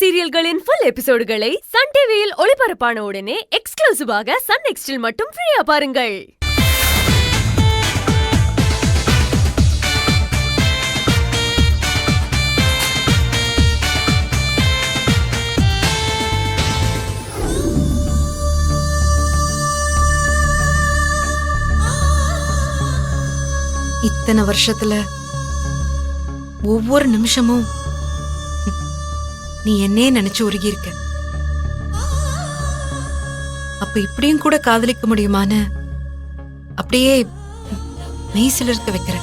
சீரியல்களின் full எபிசோடுகளை Sun டிவியில் ஒளிபரப்பான உடனே எக்ஸ்க்ளூசிவாக சன் நெக்ஸ்டில் மட்டும் ஃப்ரீயா பாருங்கள். இத்தனை வருஷத்துல ஒவ்வொரு நிமிஷமும் நீ என்னே நினைச்சு உருகி இருக்க. அப்ப இப்படியும் கூட காதலிக்க முடியுமான அப்படியே மெய்சில இருக்க வைக்கிற.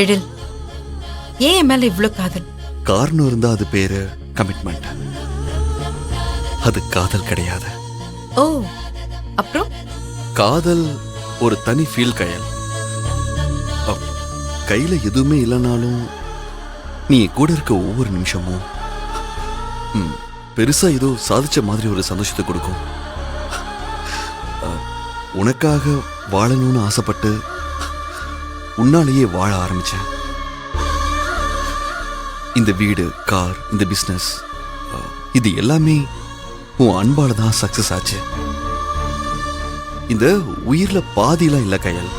எழில், ஏன் என் மேல இவ்ளோ காதல்? காரணம் இருந்தா அது பேரு கமிட்மெண்ட். அது காதல் கிடையாது. ஓ, அப்புறம் காதல் ஒரு தனி ஃபீல் கயல். கையில எதுவுமே இல்லைனாலும் நீ கூட இருக்க ஒவ்வொரு நிமிஷமும் பெருசா ஏதோ சாதிச்ச மாதிரி ஒரு சந்தோஷத்தை கொடுக்கும். உனக்காக வாழணும்னு ஆசைப்பட்டு உன்னாலேயே வாழ ஆரம்பிச்சேன். இந்த வீடு, கார், இந்த பிசினஸ், இது எல்லாமே உன் அன்பால தான் சக்சஸ் ஆச்சு. இந்த உயிர்ல பாதிலாம் இல்ல கயல்,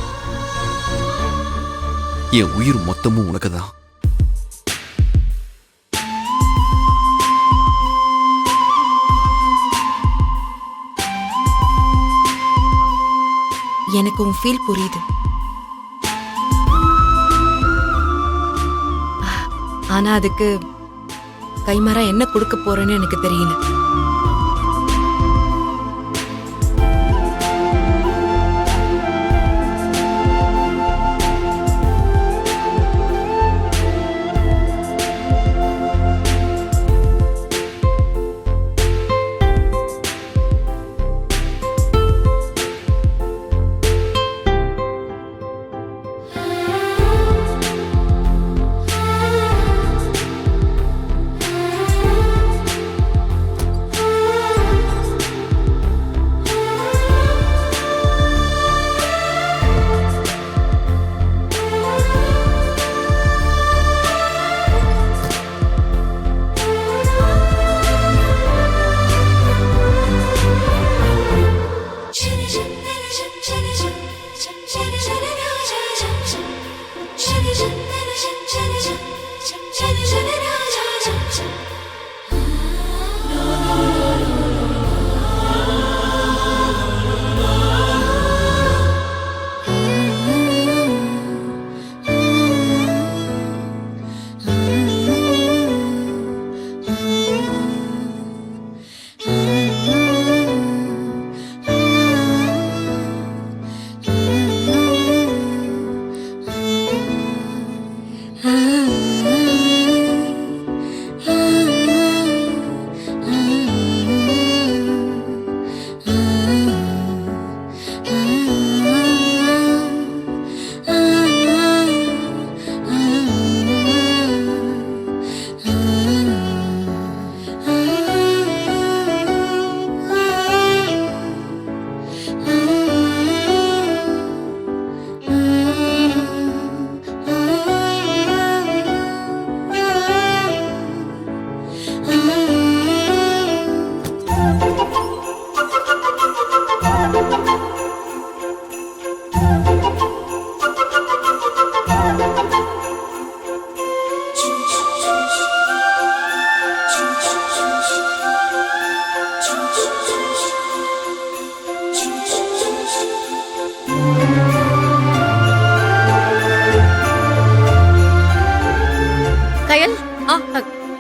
என் உயிர் மொத்தமும் உனக்கு தான். எனக்கு உன் ஃபீல் புரியுது. ஆனா அதுக்கு கைமாறா என்ன கொடுக்க போறேன்னு எனக்கு தெரியல.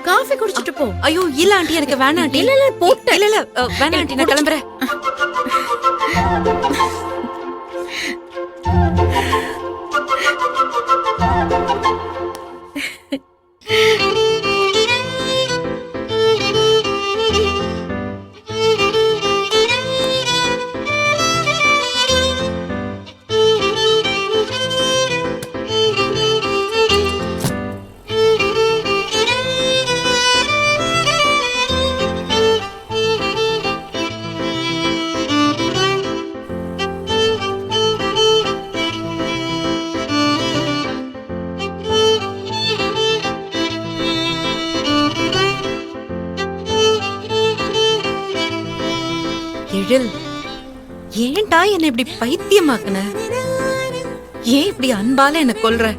காஃபி குடிச்சிட்டு போ. ஐயோ இல்ல ஆண்டி, எனக்கு வேணாம் ஆண்டி. இல்ல போட்ட இல்ல வேணாம் ஆண்டி, நான் கிளம்புறேன். எழில், ஏன்டா என்ன இப்படி பைத்தியமாக்குன? ஏன் இப்படி அன்பால என்ன கொல்ற?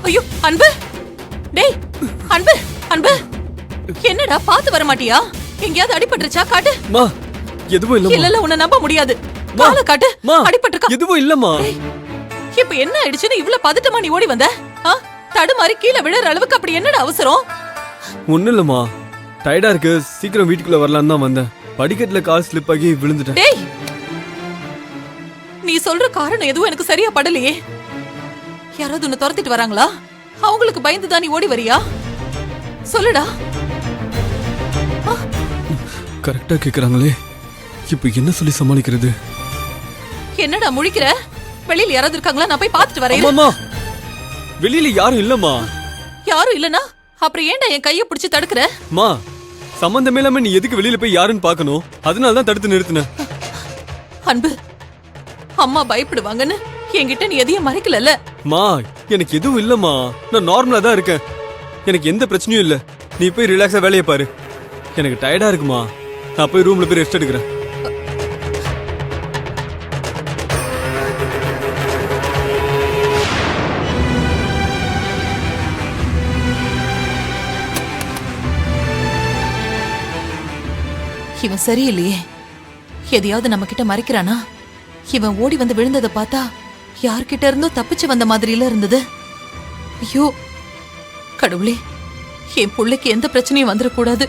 ஐயோ அன்பு, டேய் அன்பு, அன்பு என்னடா பாத்து வர மாட்டியா? எங்கயாவது அடிபட்டுருச்சா? காட்டு. மா எதுவும் இல்ல. இல்ல உன்னை நம்ப முடியாது. கால காட்டு. அடிபட்டுருக்கா? எதுவும் இல்லம்மா. இப்ப என்ன ஆயிடுச்சுன்னு இவ்வளவு பதட்டமா நீ ஓடி வந்த? தடுமாறி கீழே விழுற அளவுக்கு அப்படி என்னடா அவசரம்? ஒண்ணும் இல்லம்மா, டயர்டா இருக்கு, சீக்கிரம் வீட்டுக்குள்ள வரலான்னு தான் வந்தேன். படிக்கட்டுல கால் ஸ்லிப் ஆகி விழுந்துட்டேன். டேய், நீ சொல்ற காரணம் எதுவும் எனக்கு சரியா படலையே. யாராவது உன்னை துரத்திட்டு வராங்களா? அவங்களுக்கு பயந்துதான் நீ ஓடி வரியா? சொல்லுடா. கரெக்டா கேக்குறாங்களே, இப்ப என்ன சொல்லி சமாளிக்கிறது? என்னடா முழிக்கிற? வெளியில யாராவது இருக்காங்களா? நான் போய் பாத்துட்டு வரேன். அம்மா, வெளியில யாரும் இல்லம்மா. யாரும் இல்லனா அப்புறம் ஏன்டா என் கைய பிடிச்சு தடுக்குற? மா, சம்பந்தமே இல்லாம நீ எதுக்கு வெளியில போய் யாருன்னு பாக்கணும்? அதனால தான் தடுத்து நிறுத்தினேன். அன்பு, அம்மா பயப்படுவாங்கன்னு என்கிட்ட நீ எதையும் மறைக்கலல்ல? மா, எனக்கு எதுவும் இல்லம்மா, நான் நார்மலா தான் இருக்கேன். எனக்கு எந்த பிரச்சனையும் இல்ல. நீ போய் ரிலாக்ஸா வேலையை பாரு. எனக்கு டயர்டா இருக்குமா, நான் போய் ரூம்ல போய் ரெஸ்ட் எடுக்கிறேன். இவன் சரியில்லையே. எதையாவது நம்ம கிட்ட மறைக்கிறானா? இவன் ஓடி வந்து விழுந்ததை பார்த்தா யார்கிட்ட இருந்தோ தப்பிச்சு வந்த மாதிரில இருந்தது. ஐயோ கடவுளே, என் புள்ளைக்கு எந்த பிரச்சனையும் வந்துடக்கூடாது.